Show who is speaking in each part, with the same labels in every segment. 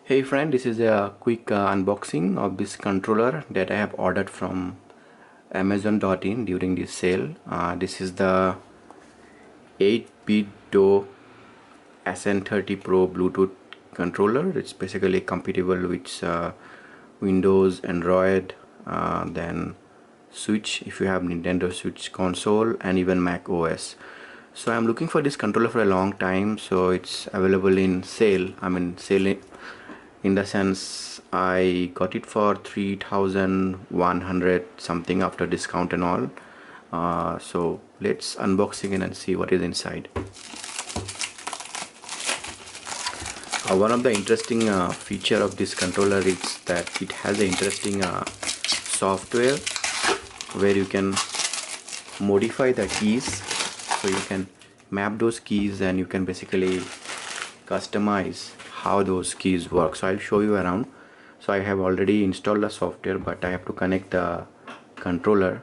Speaker 1: Hey friend, this is a quick unboxing of this controller that I have ordered from Amazon.in during this sale. This is the 8BitDo SN30 Pro Bluetooth controller. It's basically compatible with Windows, Android, then Switch if you have Nintendo Switch console, and even Mac OS. So I'm looking for this controller for a long time, so it's available in sale. Sale in the sense I got it for 3,100 something after discount and all. So let's unboxing it and see what is inside. One of the interesting feature of this controller is that it has an interesting software where you can modify the keys, so you can map those keys and you can basically customize how those keys work. So I'll show you around. So I have already installed the software, but I have to connect the controller.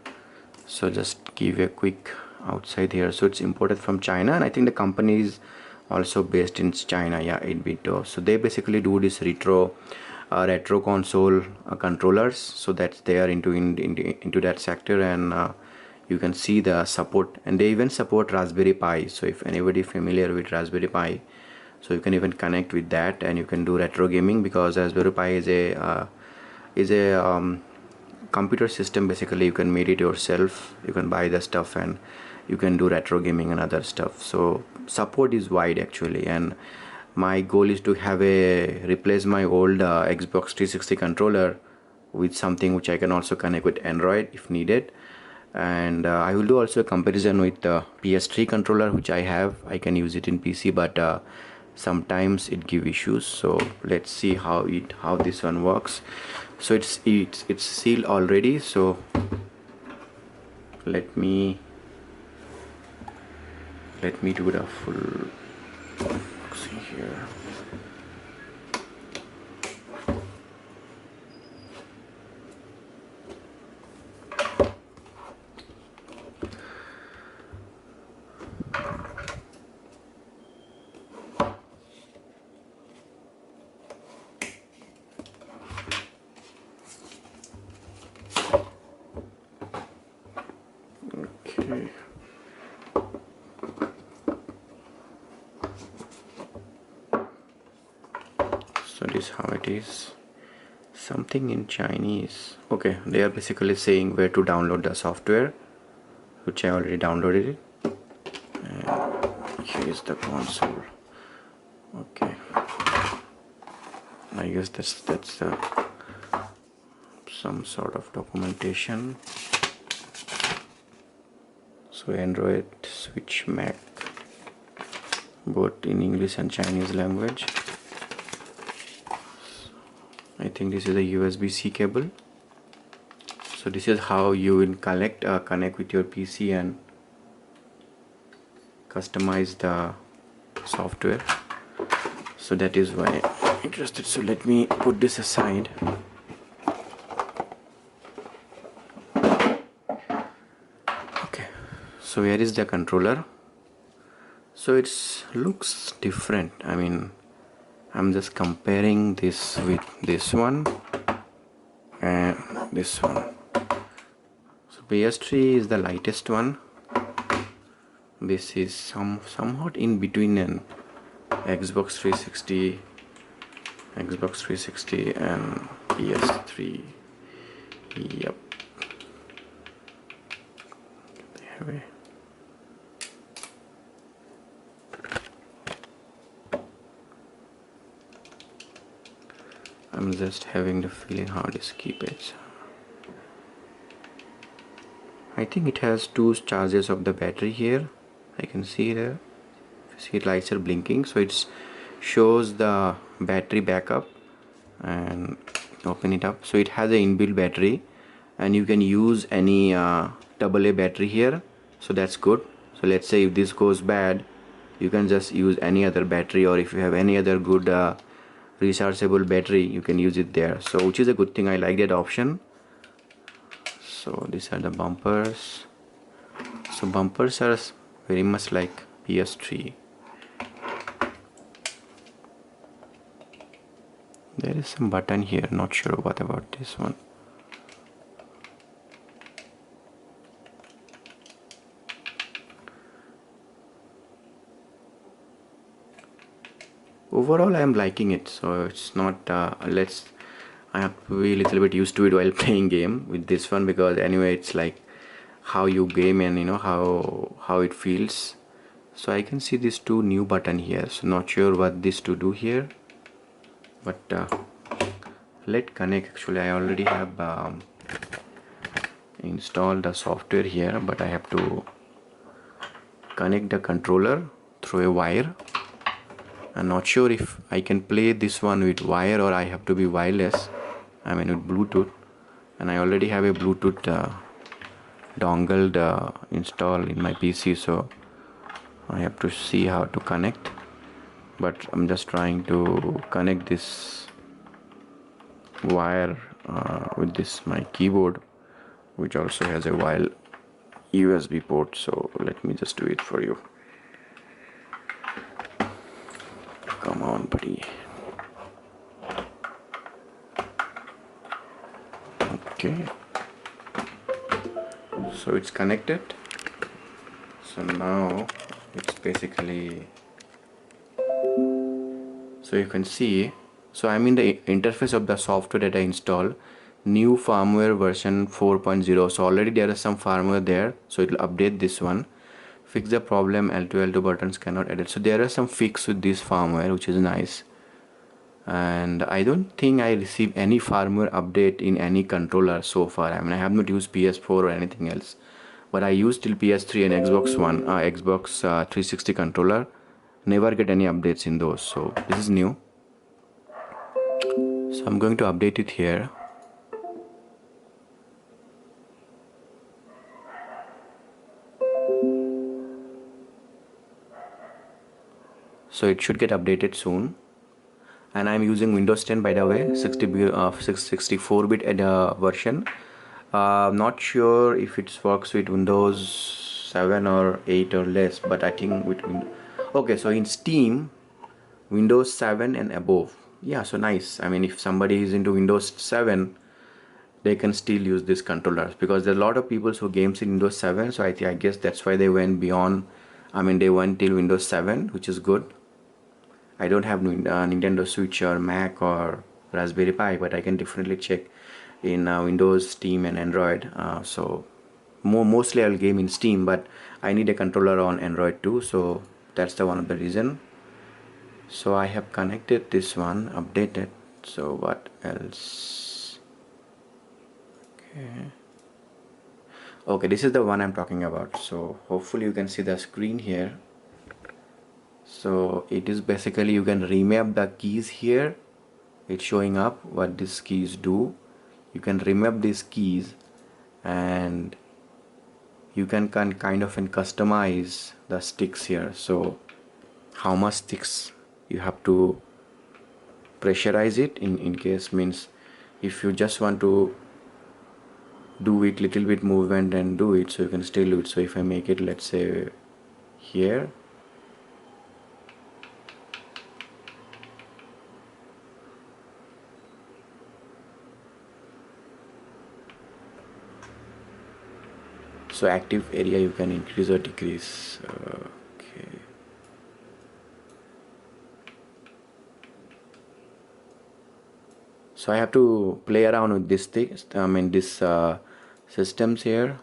Speaker 1: So just give a quick outside here. So it's imported from China, and I think the company is also based in China. Yeah, 8BitDo. So they basically do this retro console controllers. So that's they are into that sector, and you can see the support, and they even support Raspberry Pi. So if anybody familiar with Raspberry Pi, so you can even connect with that and you can do retro gaming, because Raspberry Pi is a computer system. Basically you can make it yourself, you can buy the stuff and you can do retro gaming and other stuff. So support is wide actually, and my goal is to have replace my old Xbox 360 controller with something which I can also connect with Android if needed. And I will do also a comparison with the PS3 controller which I have. I can use it in PC, but sometimes it give issues. So let's see how this one works. So it's sealed already, so let me do the full boxing here. Okay. So this is how it is. Something in Chinese. Okay, they are basically saying where to download the software, which I already downloaded it. And here is the console. Okay, I guess that's some sort of documentation. So Android, Switch, Mac, both in English and Chinese language. I think this is a USB-C cable. So this is how you will connect with your PC and customize the software. So that is why I'm interested. So let me put this aside. Okay, so here is the controller. So it looks different. I mean, I'm just comparing this with this one and this one. So PS3 is the lightest one. This is somewhat in between an Xbox 360 and PS3. Yep. They have a I'm just having the feeling how this keeps. I think it has two charges of the battery here. I can see there. See, lights are blinking, so it shows the battery backup. And open it up. So it has an inbuilt battery, and you can use any AA battery here. So that's good. So let's say if this goes bad, you can just use any other battery, or if you have any other good resourceable battery, you can use it there. So which is a good thing. I like that option. So these are the bumpers. So bumpers are very much like PS3. There is some button here, not sure what about this one. Overall I am liking it, so it's not I have to be a little bit used to it while playing game with this one, because anyway it's like how you game and you know how it feels. So I can see these two new button here, so not sure what this to do here, but let connect. Actually I already have installed the software here, but I have to connect the controller through a wire. I'm not sure if I can play this one with wire or I have to be wireless, I mean with Bluetooth, and I already have a Bluetooth dongle installed in my PC, so I have to see how to connect. But I'm just trying to connect this wire with this my keyboard, which also has a wire USB port. So let me just do it for you. Come on, buddy. Okay, so it's connected. So now it's basically, so you can see, so I'm in the interface of the software that I installed, new firmware version 4.0. so already there is some firmware there, so it will update this one. Fix the problem, L2 L2 buttons cannot edit. So there are some fix with this firmware, which is nice. And I don't think I received any firmware update in any controller so far. I mean, I have not used PS4 or anything else, but I used till PS3 and Xbox One, Xbox 360 controller. Never get any updates in those, so this is new. So I'm going to update it here. So it should get updated soon. And I'm using Windows 10, by the way, 64-bit version. Not sure if it works with Windows 7 or 8 or less, but I think with okay, so in Steam, Windows 7 and above. Yeah, so nice. I mean, if somebody is into Windows 7, they can still use this controllers, because there are a lot of people who games in Windows 7. So I guess that's why they went beyond. I mean, they went till Windows 7, which is good. I don't have Nintendo Switch or Mac or Raspberry Pi, but I can definitely check in Windows, Steam and Android. So mostly I'll game in Steam, but I need a controller on Android too, so that's the one of the reason. So I have connected this one, updated. So what else? Okay, this is the one I'm talking about. So hopefully you can see the screen here. So it is basically, you can remap the keys here. It's showing up what these keys do. You can remap these keys and you can kind of customize the sticks here. So how much sticks you have to pressurize it in case, means if you just want to do it little bit movement and do it, so you can still do it. So if I make it, let's say here, so active area you can increase or decrease. Okay, so I have to play around with this thing, I mean this systems here.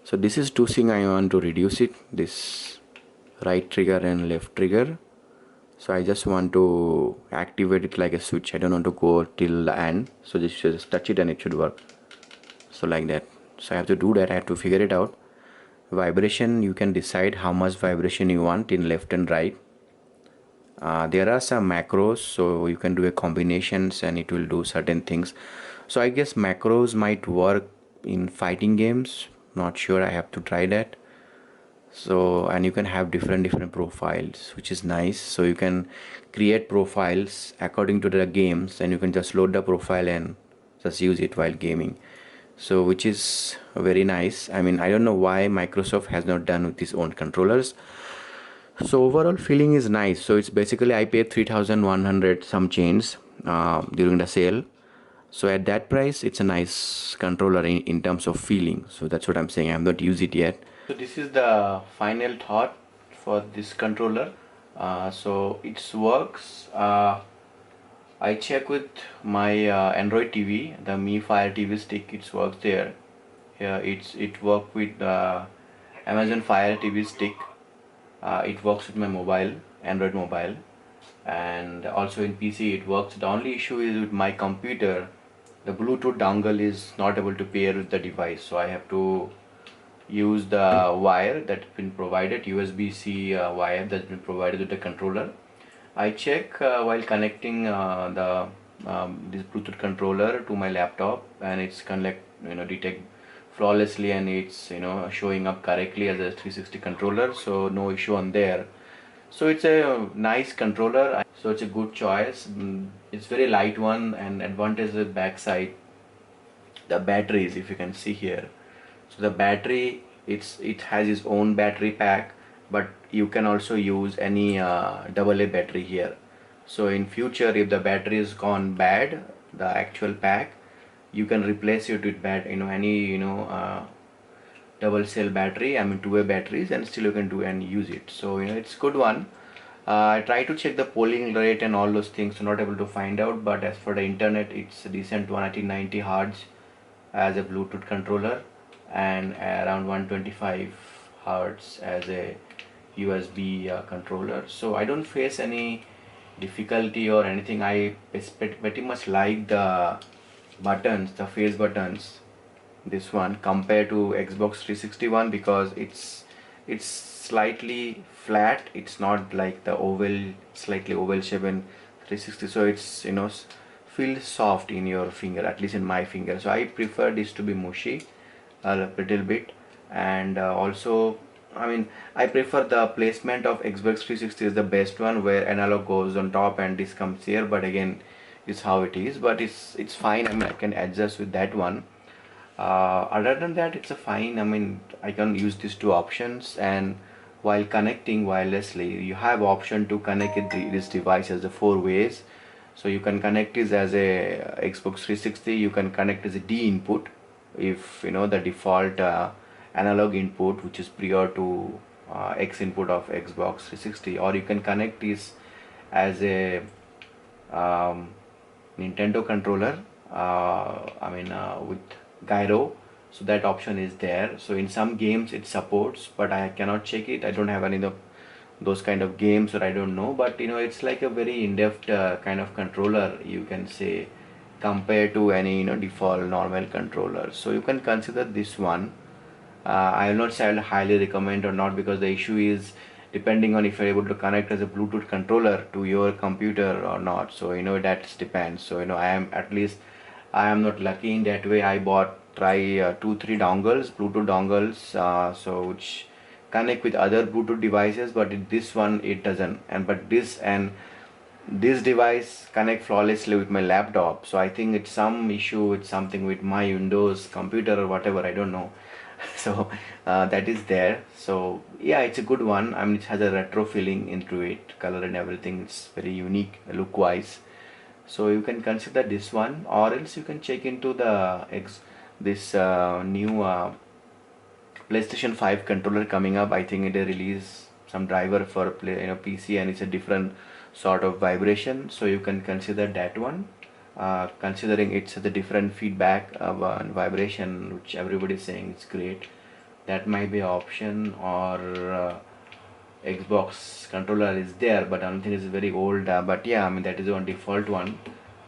Speaker 1: So this is two things I want to reduce it, this right trigger and left trigger. So I just want to activate it like a switch. I don't want to go till the end, so just touch it and it should work. So like that. So I have to do that, I have to figure it out. Vibration, you can decide how much vibration you want in left and right. There are some macros, so you can do a combinations and it will do certain things. So I guess macros might work in fighting games, not sure, I have to try that. So, and you can have different profiles, which is nice. So you can create profiles according to the games and you can just load the profile and just use it while gaming. So which is very nice. I mean, I don't know why Microsoft has not done with its own controllers. So overall feeling is nice. So it's basically, I paid 3,100 some change during the sale. So at that price, it's a nice controller in terms of feeling. So that's what I'm saying. I have not used it yet. So this is the final thought for this controller. So it works. I check with my Android TV, the Mi Fire TV stick. It works there. Yeah, it works with Amazon Fire TV stick. It works with my mobile, Android mobile, and also in PC it works. The only issue is with my computer, the Bluetooth dongle is not able to pair with the device, so I have to use the wire that's been provided, USB-C wire that's been provided with the controller. I check while connecting this Bluetooth controller to my laptop, and it's detect flawlessly, and it's showing up correctly as a 360 controller, so no issue on there. So it's a nice controller, so it's a good choice. It's very light one, and advantage the backside, the batteries, if you can see here. So the battery, it has its own battery pack, but you can also use any AA battery here. So in future, if the battery is gone bad, the actual pack, you can replace it with any double cell battery, I mean 2A batteries, and still you can do and use it. So it's good one. I try to check the polling rate and all those things, so not able to find out, but as for the internet, it's a decent one. I think 90 hertz as a Bluetooth controller, and around 125 hertz as a USB controller. So I don't face any difficulty or anything. I pretty much like the buttons, the face buttons, this one compared to Xbox 361, because it's slightly flat. It's not like the slightly oval shape in 360, so it's feels soft in your finger, at least in my finger. So I prefer this to be mushy a little bit. And also, I mean, I prefer the placement of Xbox 360 is the best one, where analog goes on top and this comes here, but again, it's how it is, but it's fine. I mean, I can adjust with that one. Other than that, it's a fine. I mean, I can use these two options, and while connecting wirelessly, you have option to connect this device as the four ways. So you can connect this as a Xbox 360. You can connect as a D input, if the default analog input, which is prior to X input of Xbox 360, or you can connect this as a um, Nintendo controller, with gyro. So that option is there. So in some games it supports, but I cannot check it. I don't have any of those kind of games, or I don't know, but it's like a very in-depth kind of controller, you can say, compared to any default normal controller. So you can consider this one. I will not say I'll highly recommend or not, because the issue is depending on if you're able to connect as a Bluetooth controller to your computer or not. So that depends. So I am not lucky in that way. I bought try 2-3 dongles, Bluetooth dongles, so which connect with other Bluetooth devices, but this one it doesn't. And but this device connect flawlessly with my laptop. So I think it's some issue with something with my Windows computer or whatever, I don't know. So that is there. So yeah, it's a good one. I mean, it has a retro feeling into it, color and everything. It's very unique look wise. So you can consider this one, or else you can check into this new PlayStation 5 controller coming up. I think they release some driver for PC, and it's a different sort of vibration. So you can consider that one. Considering it's the different feedback of vibration, which everybody is saying it's great. That might be an option. Or Xbox controller is there, but I don't think it's very old. But yeah, I mean, that is one default one.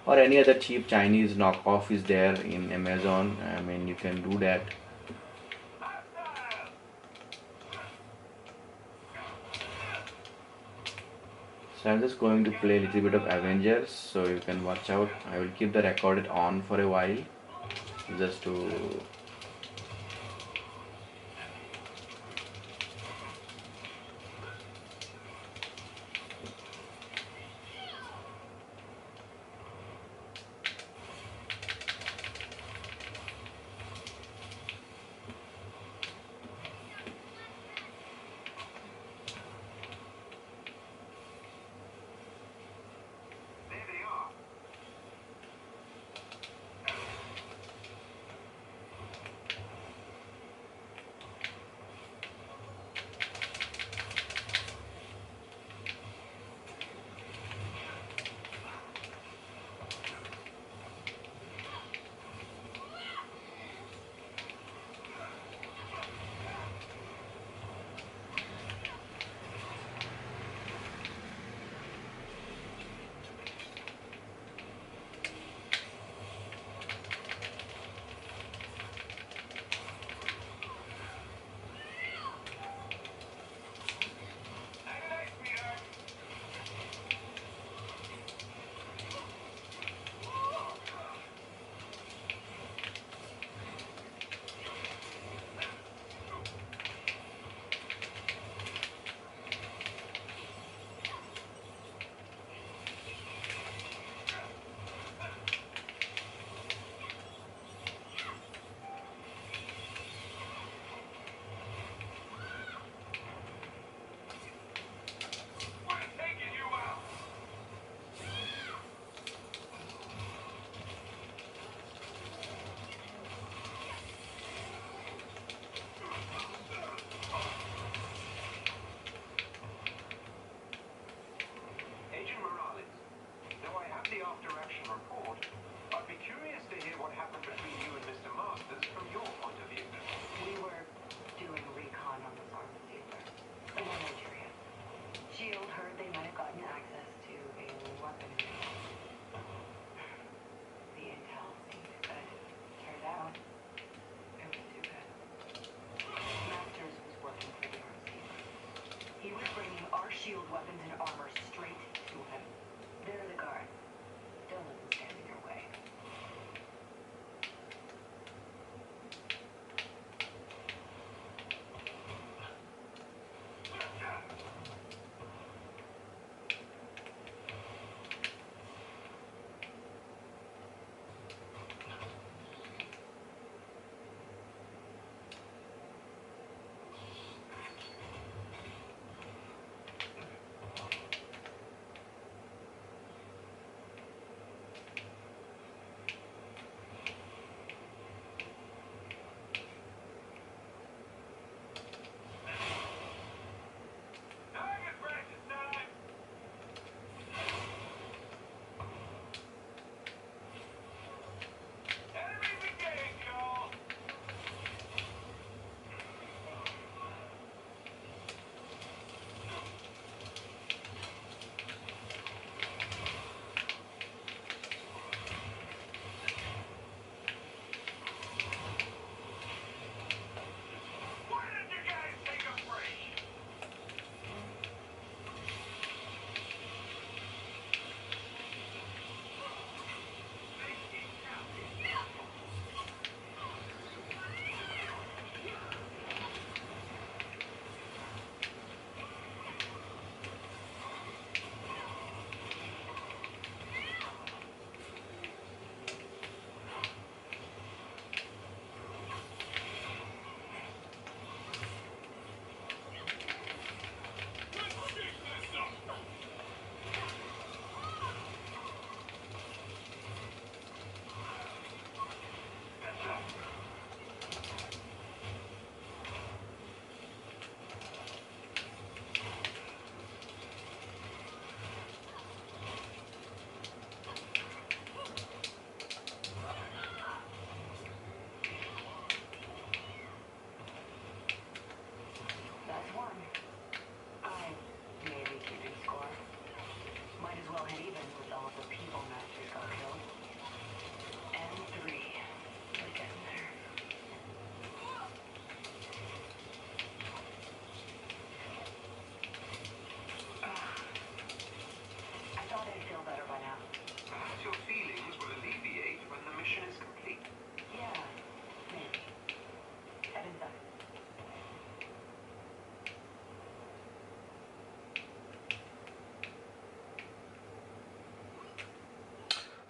Speaker 1: Or any other cheap Chinese knockoff is there in Amazon. I mean, you can do that. So I'm just going to play a little bit of Avengers, so you can watch out. I will keep the recorded on for a while, just to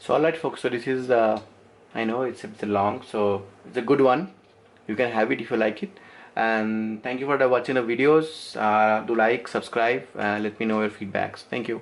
Speaker 1: So alright folks, so this is I know it's a bit long, so it's a good one. You can have it if you like it. And thank you for watching the videos. Do like, subscribe, let me know your feedbacks. Thank you.